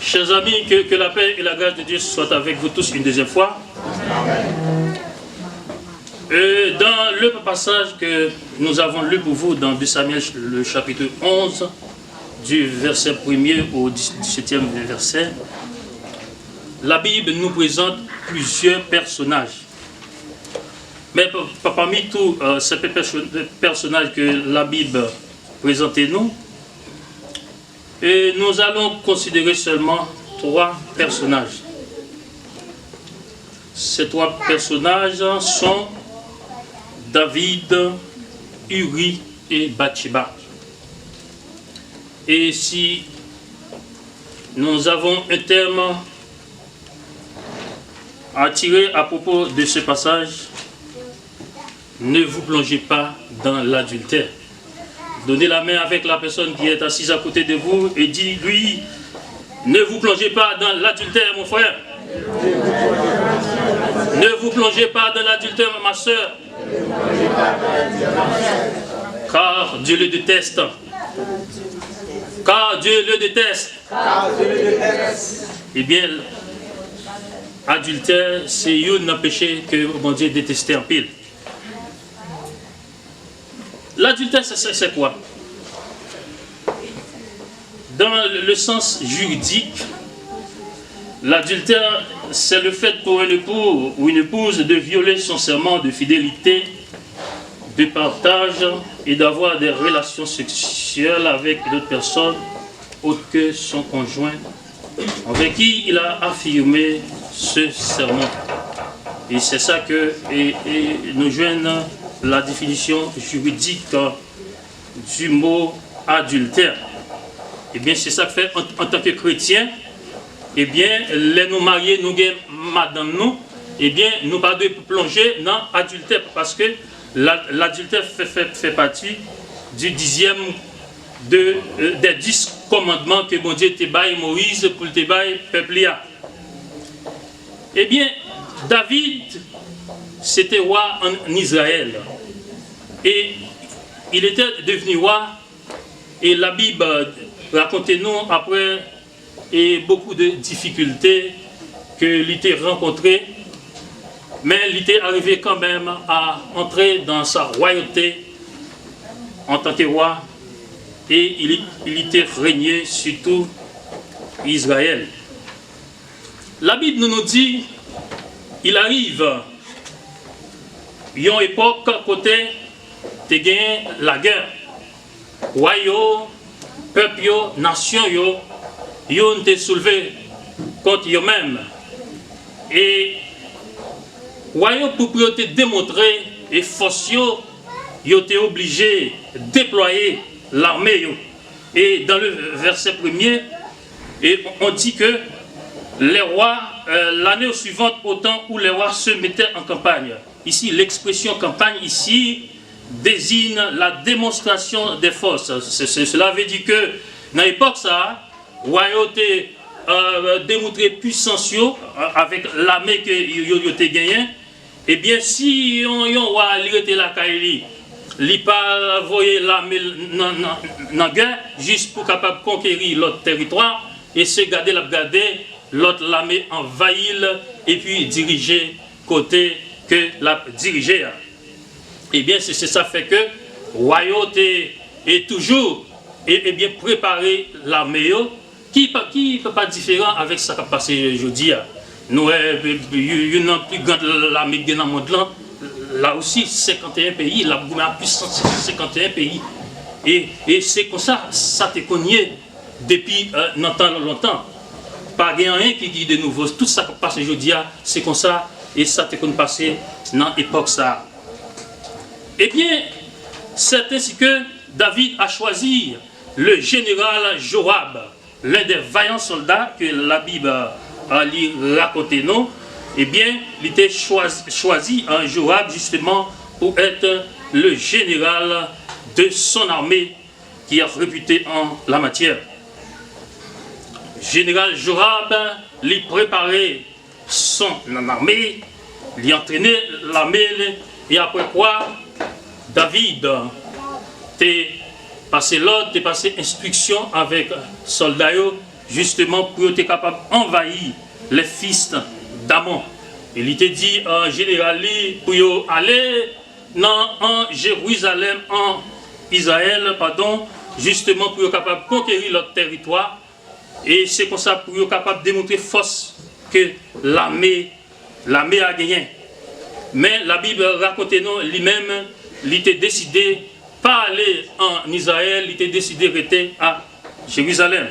Chers amis, que la paix et la grâce de Dieu soient avec vous tous une deuxième fois. Dans le passage que nous avons lu pour vous dans 2 Samuel, le chapitre 11, du verset 1er au 17e verset, la Bible nous présente plusieurs personnages. Mais parmi tous ces personnages que la Bible présente nous, nous allons considérer seulement 3 personnages. Ces 3 personnages sont David, Uri et Bathsheba. Et si nous avons un terme à tirer à propos de ce passage, ne vous plongez pas dans l'adultère. Donnez la main avec la personne qui est assise à côté de vous et dites-lui, ne vous plongez pas dans l'adultère, mon frère. Ne vous plongez pas dans l'adultère, ma soeur. Car Dieu le déteste. Car Dieu le déteste. Eh bien, adultère, c'est un péché que mon Dieu détestait en pile. L'adultère, c'est quoi? Dans le sens juridique, l'adultère, c'est le fait pour un époux ou une épouse de violer son serment de fidélité, de partage et d'avoir des relations sexuelles avec d'autres personnes autres que son conjoint, avec qui il a affirmé ce serment. Et c'est ça que nous joignons la définition juridique du mot adultère. Eh bien, c'est ça que fait en tant que chrétien. Eh bien, les nous mariés, nous madame nous, eh bien, nous pas de plonger dans l'adultère parce que l'adultère fait partie du 10e des 10 commandements que bon Dieu te baille Moïse pour te baille peuple. Eh bien, David, c'était roi en Israël. Et il était devenu roi. Et la Bible raconte-nous après beaucoup de difficultés qu'il était rencontré. Mais il était arrivé quand même à entrer dans sa royauté en tant que roi. Et il était régné sur tout Israël. La Bible nous dit, il arrive une époque côté te gagné la guerre. Royaume, peuple, nation, ils ont été soulevés contre eux-mêmes. Et royaume pour te démontrer et force, ils ont été obligés de déployer l'armée. Et dans le verset 1er, on dit que les rois, l'année suivante, au temps où les rois se mettaient en campagne. Ici, l'expression campagne, ici, désigne la démonstration des forces. Cela veut dire que, dans l'époque, ça, royauté démontré puissance avec l'armée que ils ont gagné. Eh bien, si on roi était la Kaili, il pas envoyer l'armée dans la guerre, juste pour capable conquérir l'autre territoire, et se garder l'autre l'armée envahir et puis diriger côté que la diriger. Eh bien, c'est ça fait que royauté est toujours bien préparé l'armée qui peut pas différent avec ce qui a passé aujourd'hui. Nous une plus grande l'armée dans le monde là aussi 51 pays, la puissance 51 pays. Et c'est comme ça te connaît depuis longtemps. Pas rien qui dit de nouveau. Tout ça qui passe aujourd'hui, c'est comme ça et ça te connaît passé dans l'époque ça. Eh bien, c'est ainsi que David a choisi le général Joab, l'un des vaillants soldats que la Bible a raconté nous. Eh bien, il était choisi en Joab justement pour être le général de son armée qui est réputé en la matière. Général Joab, il préparait son armée, il entraînait l'armée et après quoi David t'a passé l'ordre, t'a passé instruction avec soldats justement pour être capable d'envahir les fils d'Amon. Il était dit en général pour aller en Jérusalem, en Israël, pardon, justement pour être capable de conquérir leur territoire. Et c'est comme ça pour être capable de démontrer force que l'armée a gagné. Mais la Bible raconte nous lui-même, il était décidé pas aller en Israël, il était décidé de rester à Jérusalem.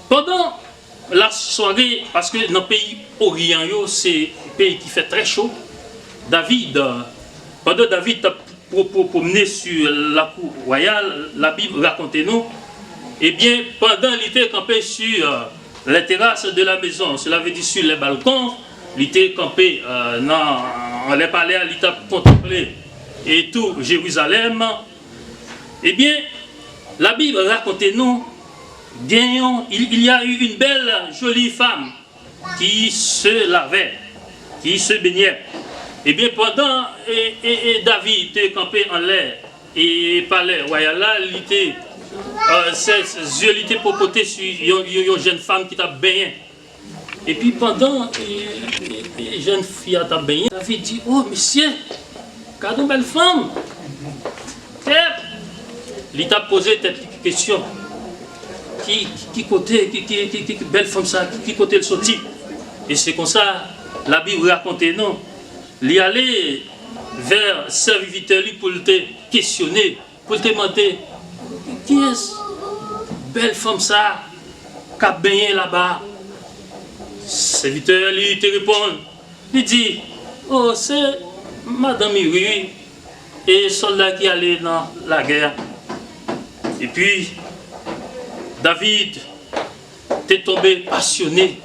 Pendant la soirée, parce que dans le pays orient, c'est un pays qui fait très chaud, pendant David pour promener sur la cour royale, la Bible raconte nous, eh bien, pendant qu'il était campé sur les terrasses de la maison, cela veut dire sur les balcons, il était campé dans les palais, il était contemplé et tout Jérusalem, eh bien, la Bible raconte nous, il y a eu une belle, jolie femme qui se lavait, qui se baignait. Eh bien, pendant David était campé en l'air et palais royal là, ses yeux étaient popotés sur une jeune femme qui t'a baigné. Et puis pendant une jeune fille t'a baigné, David dit, oh monsieur, quelle une belle femme. Il t'a posé cette question. Qui côté, qui belle femme ça, qui côté le sorti. Et c'est comme ça, la Bible raconte non. Il allait vers serviteur pour te questionner, pour te demander, qui est-ce belle femme ça, qui a baigné là-bas. Serviteur lui te répond, il dit, oh c'est Madame Uri, et soldat qui allait dans la guerre. Et puis, David t'est tombé passionné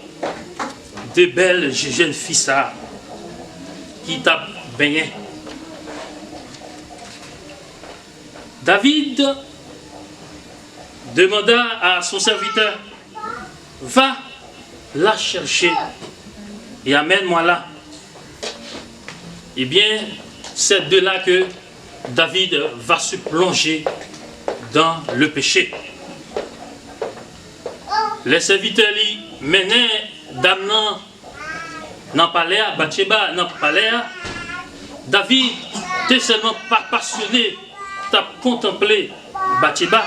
de belles jeunes filles ça, qui t'a baigné. David demanda à son serviteur, va la chercher et amène-moi là. Eh bien, c'est de là que David va se plonger dans le péché. Les serviteurs lui menaient d'amenant dans le palais, à Bathsheba, dans le palais. David n'était seulement pas passionné, t'as contemplé Bathsheba,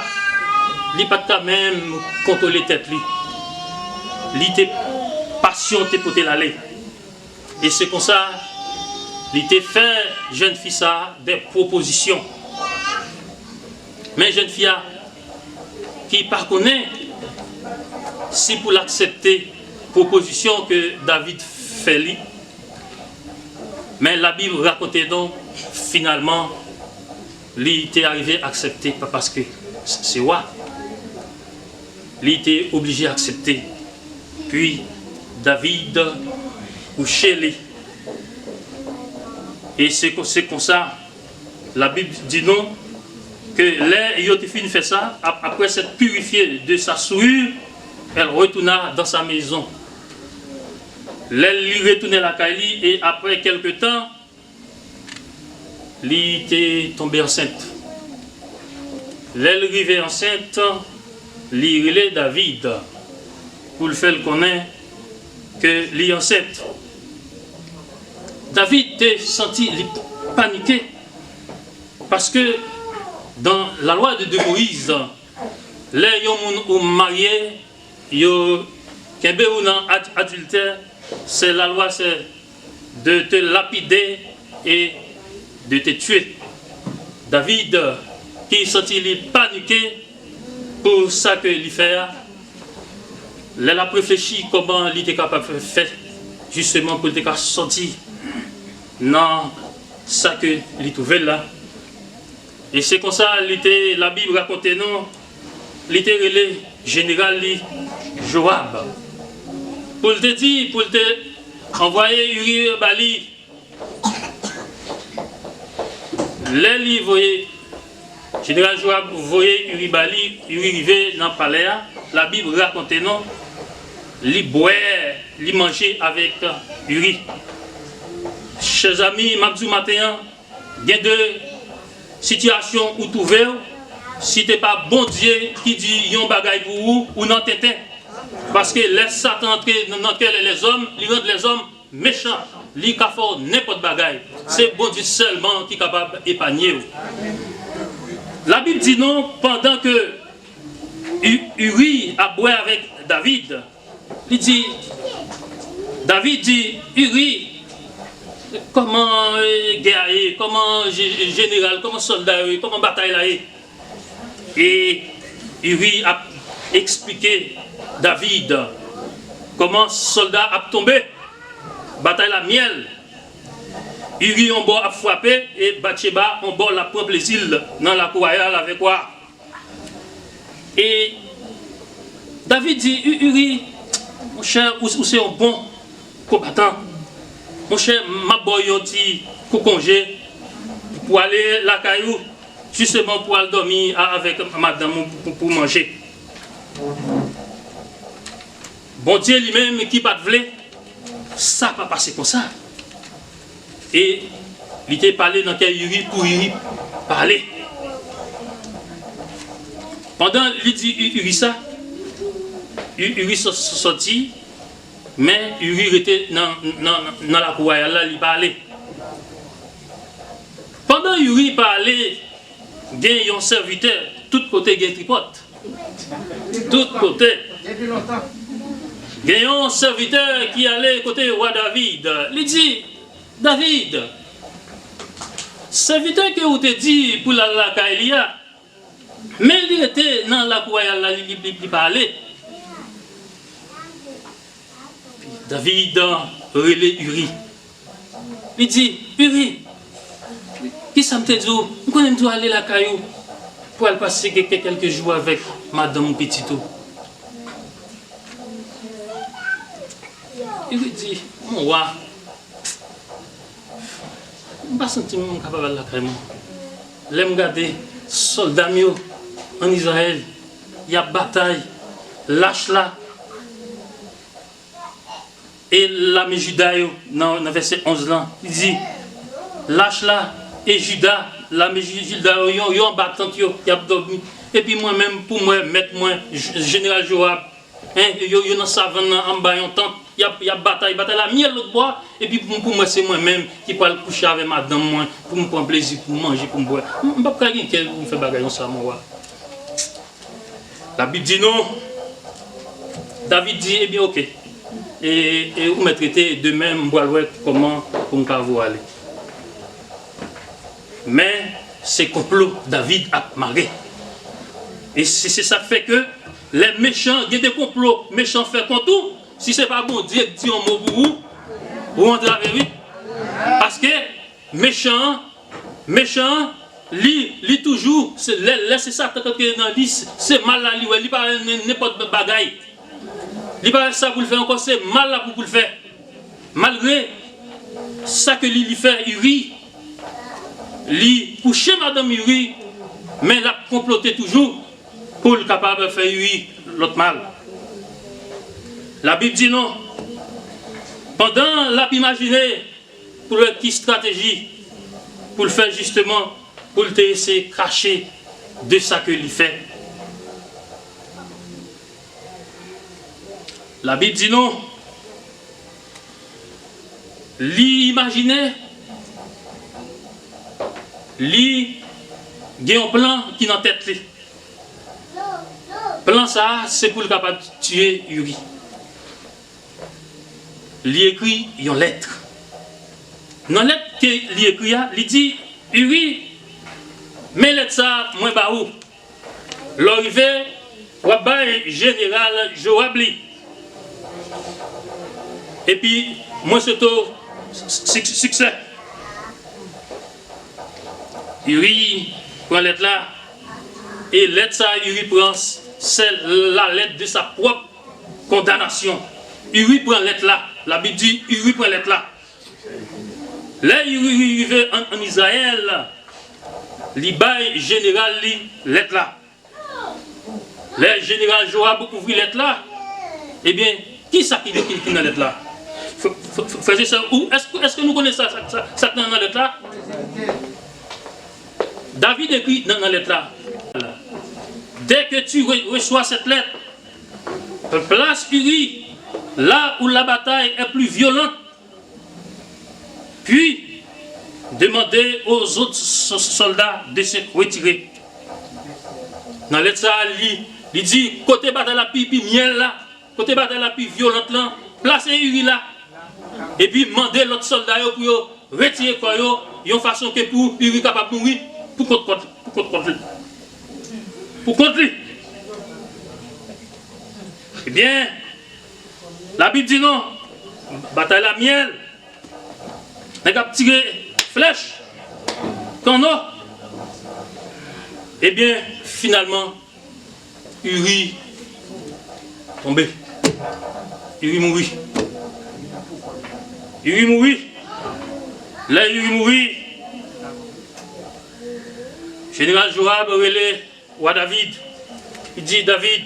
il n'a pas même contrôlé tête lui. Il était passionné pour l'aller. Et c'est comme ça, il était fait, jeune fille, ça, des propositions. Mais jeune fille qui ne connaît pas, si pour l'accepter, proposition que David fait lui. Mais la Bible raconte donc, finalement, il était arrivé à accepter, pas parce que c'est roi. Il était obligé à accepter. Puis, David couchait lui. Et c'est comme ça, la Bible dit non, que les Yotifine fait ça, après s'être purifié de sa souillure, elle retourna dans sa maison. Elle lui retournait la Kali et après quelque temps, elle était tombée enceinte. Elle arrivait enceinte, elle relait David pour le faire connaître que elle est enceinte. David était senti paniqué parce que dans la loi de Moïse, les gens mariés, qui ont adultère, c'est la loi, c'est de te lapider et de te tuer. David, qui sentit paniqué pour ça qu'il fait, il a réfléchi comment il était capable de faire, justement pour être sortir dans ça qu'il trouvait là. Et c'est comme ça, la Bible raconte nous, il était relé général Joab. Pour te dire, pour te envoyer Uri Bali, les livres, général Joab voyait Uri Bali, Uri arrivé dans le palais, la Bible raconte nous, il boit, il mangeait avec Uri. Chers amis, Mabdou Matin, il y a deux situations où trouver, si t'es pas bon Dieu qui dit yon bagaille pour vous ou non t'étais. Parce que laisse Satan entrer dans les hommes, il rend les hommes méchants. Il a fait n'importe bagaille. C'est bon Dieu seulement qui est capable d'épargner. La Bible dit non, pendant que Uri a boit avec David, David dit, Uri, comment guerrier, comment général, comment soldat, comment bataille là est. Et Uri a expliqué David comment soldat a tombé, bataille la miel. Uri en bas a frappé et Bathsheba en bas la propre les îles dans la cour royale avec quoi. Et David dit, Uri, mon cher, où c'est un bon combattant. Mon cher, ma boy yoti pour congé pour aller la caillou, justement pour aller dormir avec madame pour manger. Bon Dieu lui-même qui pas de vle, ça pas passer comme ça. Et il était parlé dans quel Uri pour Uri parler. Pendant il dit Uri ça, Uri sorti, mais Uri était dans la cour royale là, il parlait. Pendant Uri parlait, il y a un serviteur, tout côté il y a un tripote. Tout côté. Il y a un serviteur qui allait côté roi David. Il dit, David, serviteur que vous te dit pour la Kaelia, mais il était dans la cour royale, il parlait. David relève Uri. Il dit, Uri, qui ça me te dit, vous connaissez aller la caillou pour aller passer quelques jours avec madame Petito. Uri dit, mon roi, je ne pas sentir capable de la caillou. Je regarde soldats en Israël, il y a bataille, lâche là. Et l'âme Judas, dans le verset 11 là, il dit, lâche là, et Judas, l'âme Judas, ils ont battu, ils ont dormi. Et puis moi-même, pour moi, mettre moi, général Joab, ils ont dans savane, en bas, il y a bataille, la miel l'autre bois, et puis pour moi, c'est moi-même qui peux coucher avec madame, moi, pour me prendre plaisir, pour manger, pour me boire. Je ne peux pas quelqu'un qui me fait bagaille ça, moi. La Bible dit non. David dit, eh bien, ok. Et vous me traitez de même, comment pour me aller. Mais c'est complot, David a marqué. Et c'est ça qui fait que les méchants, il y a des complots, méchants fait contre tout. Si ce n'est pas bon Dieu dit un mot pour vous entrez avec lui. Parce que méchant, lit toujours, c'est ça, c'est mal à lui, il parle n'importe bagaille. Il parle ça pour le faire encore, c'est mal là pour le faire. Malgré ça que lui fait, Uri, lui coucher madame Uri, mais il a comploté toujours pour le capable de faire Uri l'autre mal. La Bible dit non. Pendant l'a imaginé pour le qui stratégie, pour le faire justement, pour le essayer de cacher de ça que lui fait. La Bible dit non. L'imaginer, il y a un plan qui est dans la tête. Le plan ça, c'est pour le capable de tuer Uri. Il écrit une lettre. Dans la lettre qu'il écrit, il dit Uri, mais lettre ça, moi bah où? L'arrivée, Wabay général Joab. Et puis, moi, c'est tout succès. Uri prend la lettre là, et lettre ça, Uri prend la lettre de sa propre condamnation. Uri prend la lettre là. La Bible dit, Uri prend la lettre là. Là, Uri arrive en Israël, l'Ibaï général lit lettre là. Le général Joab ouvre la lettre là. Eh bien, qui ça qui dans la lettre là? Faisez ça où? Est-ce que nous connaissons ça dans la lettre là? David écrit dans la lettre là. dès que tu reçois cette lettre, place Uri, là où la bataille est plus violente, puis demandez aux autres soldats de se retirer. Dans lettre ça, il dit, côté bataille la plus miel là, côté bataille la plus violente là, placez Uri là, et puis demandez l'autre soldat pour retirer quoi de façon que pour Uri capable de mourir, pour contre lui. Eh bien, la Bible dit non, bataille la miel, on a tiré flèche, qu'on a. Eh bien, finalement, Uri tombé. Uri mourit. Uri mourit. Là, Uri mourit. Général Joab relève à David. Il dit, David,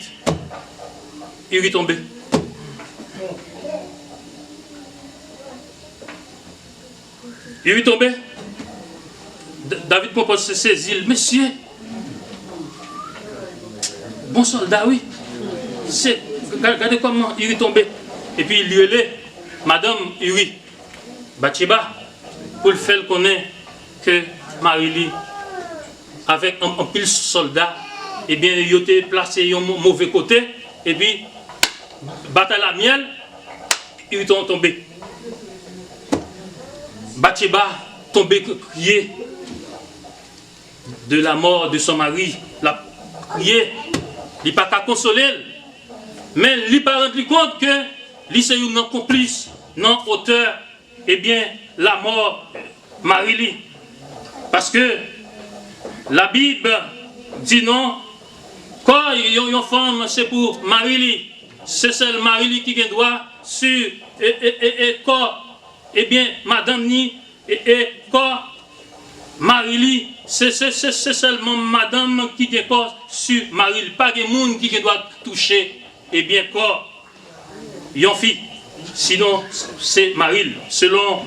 Uri tombé. Uri tombé. David propose se saisir. Monsieur, bon soldat, oui. Regardez comment Uri tombé. Et puis il lui dit, Madame Uri, Bathsheba, pour le faire connaître que Marie-Li, avec un pile soldat, eh bien, il a été placé au mauvais côté, et puis, bataille la miel, il est tombé. Bathsheba tombé crié de la mort de son mari, la crié, il n'a pas qu'à consoler, mais il n'a pas rendu compte que l'Israël n'a complice, non auteur, eh bien, la mort Marie-Li. Parce que la Bible dit non, quand il y a une femme, c'est pour Marie-Li. C'est celle Marie-Li qui a droit sur quand, eh bien, Madame Ni, et quand Marie-Li, c'est seulement Madame qui a droit sur Marie-Li. Pas de monde qui doit toucher, eh bien, quand une fille. Sinon, c'est Marie-Li. Selon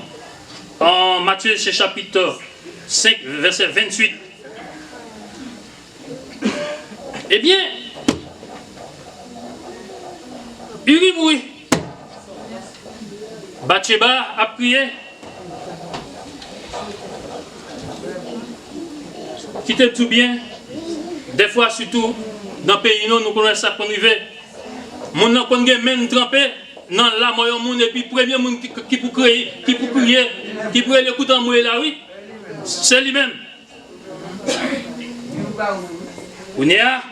en Matthieu, chapitre 5, verset 28. Eh bien, Uri mourit. Bathsheba a prié. Qui t'aime tout bien. Des fois, surtout, dans le pays, nous connaissons ça qu'on y va. Mon nom qu'on a même trempé, dans la moyen monde, et puis premier monde qui peut crier, qui peut crier, qui peut l'écouter en mourir là, oui, c'est lui-même. On est là.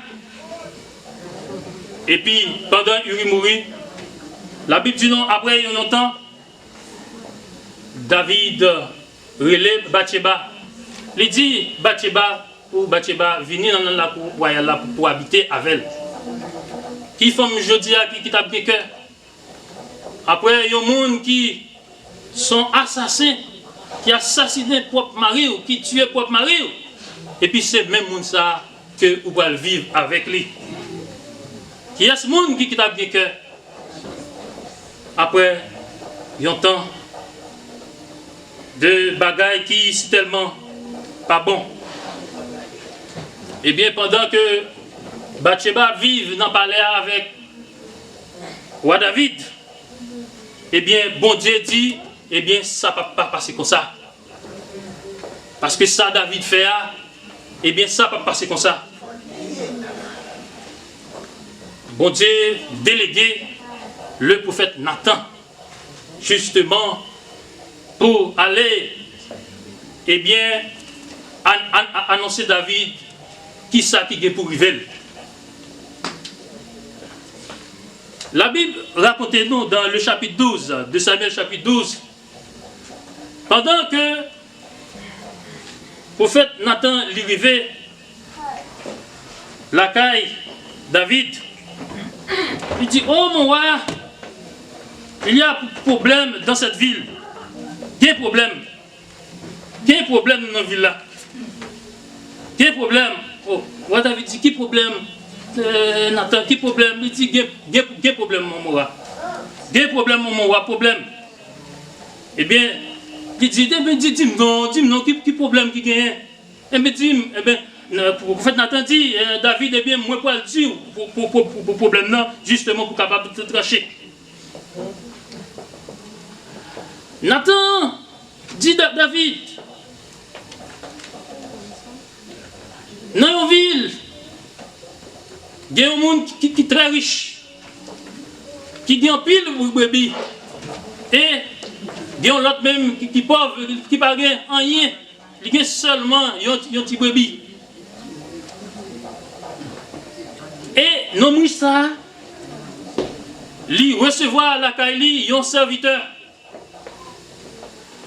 Et puis, pendant Uri mourit, la Bible dit non, après un temps, David relève Bathsheba. Il dit, Bathsheba, venir dans la cour royale pour habiter avec elle. Qui femme jeudi qui t'a pris cœur. Après, il y a des gens qui sont assassins, qui assassinent propre mari ou qui tuent propre mari. Et puis, c'est même monde ça que vous pouvez vivre avec lui. Il y a ce monde qui t'a bien cœur. Après, il y a un temps de bagailles qui sont tellement pas bon. Et bien, pendant que Bathsheba vive dans le palais avec roi David, eh bien, bon Dieu dit, eh bien, ça ne va pas passer comme ça. Parce que ça, David fait, eh bien, ça ne va pas passer comme ça. Bon Dieu délégué le prophète Nathan, justement, pour aller, eh bien, annoncer David qui ça qui est pour arriver. La Bible raconte-nous dans le chapitre 12, de Samuel chapitre 12, pendant que le prophète Nathan l'arrivait, la caille David, il dit, oh mon roi, il y a un problème dans cette ville. Quel problème? Quel problème dans la ville là? Quel problème? Oh, roi David dit, quel problème? Nathan, quel problème? Il dit, quel problème mon roi? Quel problème mon roi? Problème? Eh bien, il dit, dis-moi non, quel problème qui gagne? Eh bien, dis-moi, eh bien, le prophète Nathan dit, David, eh bien, moi, pour le dire, pour problème là, justement, pour capable de trancher. Nathan dit David, dans une ville, il y a un monde qui est très riche, qui a un pile de brebis, et il y a l'autre même qui est pauvre, qui n'a rien, il a seulement un petit brebis. Et non, ça, il recevoir la Kaili, un serviteur.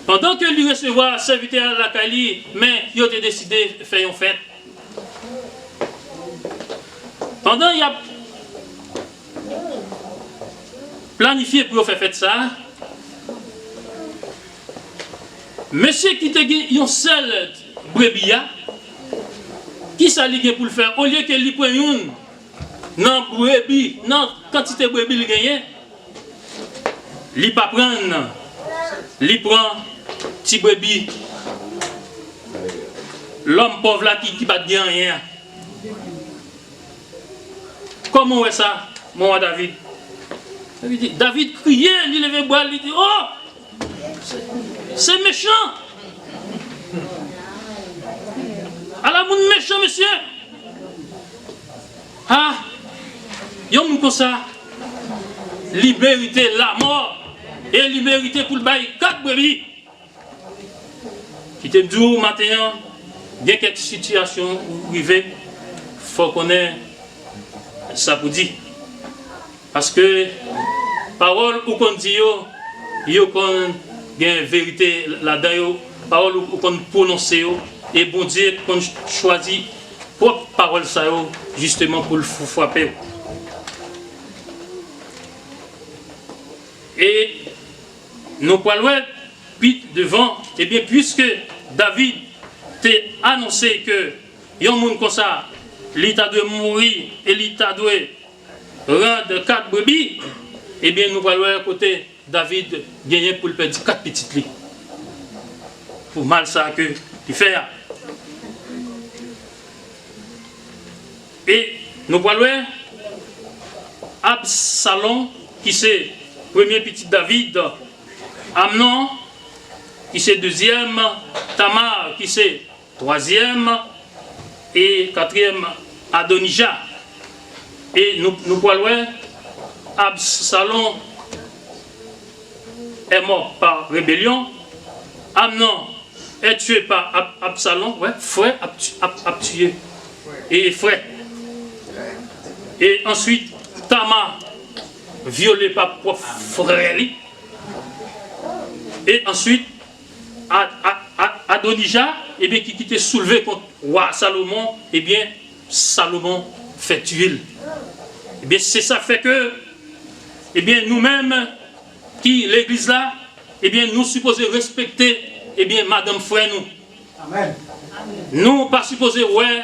Pendant que lui recevoir serviteur à la Kaili, mais il a décidé de faire une fête. Pendant qu'il a planifié pour faire fête ça, monsieur qui a un seul brebis, qui ça lui pour le faire? Au lieu qu'il prenne une, non brebis, non quantité de brebis il gagne, il pas prendre, il prend petit brebis, l'homme pauvre là qui pas de rien. Comment est ça, mon David? David criait, il levait bois, il dit, oh, c'est méchant. À la monde méchant, monsieur. Ah, il y a un comme ça. Liberté, la mort. Et liberté pour le bail 4 brebis. Qui te dit matin, il y a quelques situations où il faut connaître ça pour dire. Parce que parole ou qu'on dit, il y a une vérité là-dedans, parole ou qu'on prononce, et bon Dieu qu'on choisit propre parole ça justement pour le frapper. Et nous parlons puis devant, et bien puisque David t'a annoncé que il y a un monde comme ça, l'État doit mourir et l'État doit rendre 4 brebis, et bien nous parlons à côté David gagner pour le perdre 4 petites lits. Pour mal ça que tu fais. Et nous parlons Absalom qui c'est premier petit David, Amnon qui c'est deuxième, Tamar qui c'est troisième et quatrième Adonijah. Et nous parlons Absalom est mort par rébellion, Amnon est tué par Absalom, ouais, frère a tué et frère. Et ensuite Tamar violé par propre frère. Et ensuite Adonijah, eh bien, qui était soulevé contre roi Salomon, eh bien Salomon fait tuer. Eh bien c'est ça fait que, eh bien nous-mêmes qui l'église là, eh bien nous supposons respecter, eh bien madame frère nous. Amen. Nous pas supposés ouais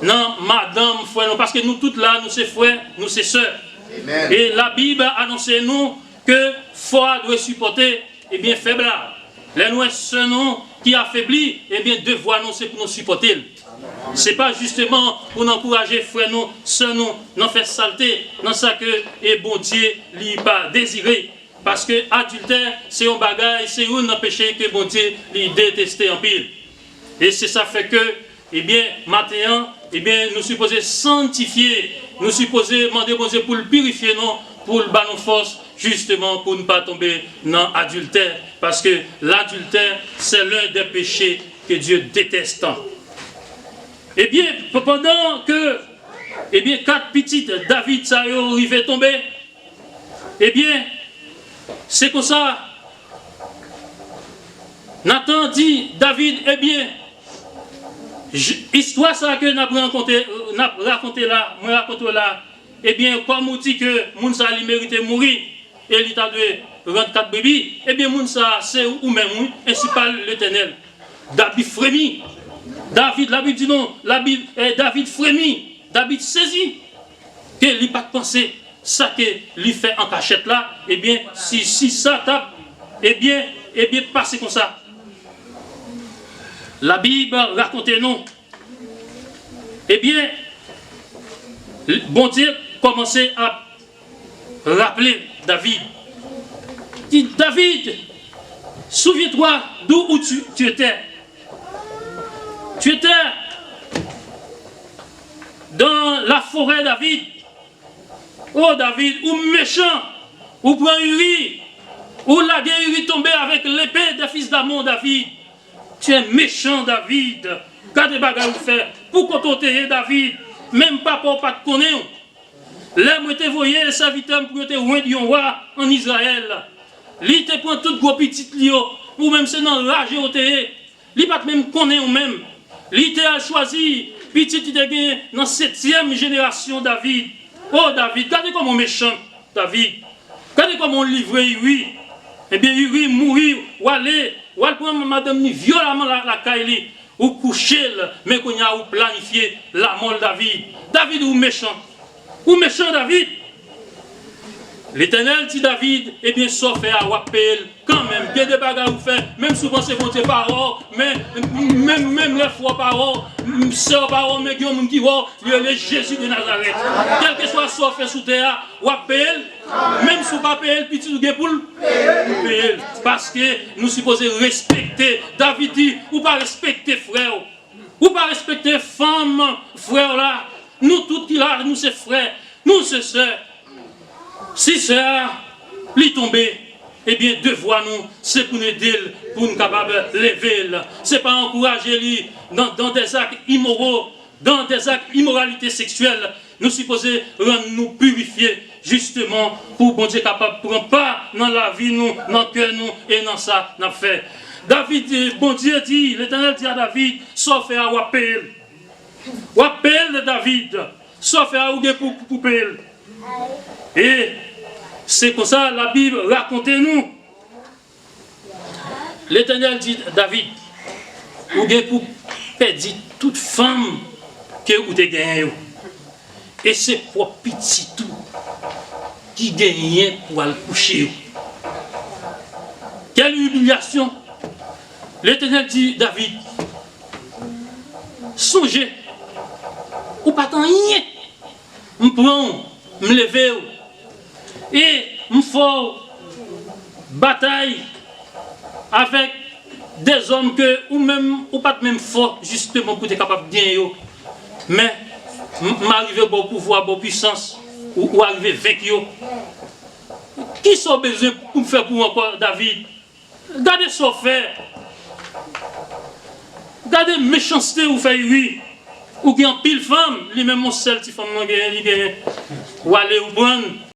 non madame frère nous parce que nous toutes là nous c'est frères, nous c'est sœurs. Amen. Et la Bible a annoncé nous que fort doit supporter eh bien faible là. Les nous ce nom qui affaiblit, eh bien devoir nous c'est pour nous supporter. C'est pas justement pour encourager frère nous, sœurs nous, non faire saleté, dans ça que et bon Dieu lui pas désiré. Parce que adultère, c'est un bagage, c'est un péché que bon Dieu lui déteste en pile. Et c'est ça fait que, eh bien, maintenant, eh bien, nous supposons sanctifier, nous supposons demander bon Dieu pour le purifier, non, pour le battre nos forces, justement pour ne pas tomber dans l'adultère. Parce que l'adultère, c'est l'un des péchés que Dieu déteste. Eh bien, pendant que, eh bien, 4 petites David, ça arrivé tomber, eh bien, c'est comme ça. Nathan dit, David, eh bien, histoire ça que nous raconté là, eh bien, comme on dit que Mounsa lui mérite mourir, et l'État de rendre 4 bébés, eh bien, Mounsa, c'est ou même, ainsi parle l'Éternel. David frémit. David, la Bible dit non, David frémit, David saisit, que lui pas penser ça que lui fait en cachette là, eh bien, si ça tape, eh bien, passez comme ça. La Bible raconte nous Eh bien, bon Dieu commençait à rappeler David. Il dit, David, souviens-toi d'où tu étais. Tu étais dans la forêt, David. Oh David, ou méchant, ou prend Uri, ou la guerre Uri tombé avec l'épée des fils d'Amon, David. Tu es méchant, David. Quand des bagages vous fait pour contenter David, même pas pour pas te connaître. L'homme était voyé, les serviteurs pour te loin du roi en Israël. Lui te prend tout gros petit lio, ou même c'est dans rage au té. Lui pas même connaît ou même. Lui te choisi petit te gagné dans 7e génération David. Oh David, regardez comment méchant David. Regardez comment on livre Uri. Eh bien Uri mourir ou aller prendre madame ni violemment la caille ou coucher mais qu'on a ou planifié la mort de David. David ou méchant David. L'Éternel dit David, eh bien, sauf à Wapel, quand même, bien des bagages vous fait, même souvent c'est bon parole, mais même les fois parole, sœur parole, mais qui voit, il est Jésus de Nazareth. Quel que soit sauf sous terre, Wapel, même sous papel, petit ou pour payer. Parce que nous supposons respecter, David dit, ou pas respecter frère, ou pas respecter femme, frère là, nous tous qui là, nous c'est frères, nous c'est sœurs. Si ça lui tomber, eh bien, devoir nous, c'est pour nous aider, pour nous capables de lever. Ce n'est pas encourager lui dans des actes immoraux, dans des actes immoralité sexuelle. Nous supposons rendre nous purifier, justement, pour bon Dieu capable de prendre part dans la vie, nous, dans le cœur, nous, et dans ça, nous fait. David, bon Dieu dit, l'Éternel dit à David, sauf à Wapel. Wapel de David, sauf à Ouge pour payer. Et c'est comme ça la Bible raconte-nous. L'Éternel dit David, vous avez pour perdre toute femme que vous avez gagnée. Et c'est pour petit tout qui gagne pour aller coucher. Quelle humiliation! L'Éternel dit David, songez, ou pas tant rien, me prends, me lever. Et il faut bataille avec des hommes que ou même ou pas même fort justement pour être capable de gagner. Mais m'arriver au pouvoir, au puissance ou arriver avec eux. Qui sont besoin pour me faire pour encore David? Regardez ce fait. Regardez méchanceté ou fait oui. Ou bien pile femme, lui même mon seul petit femme ou aller ou prendre.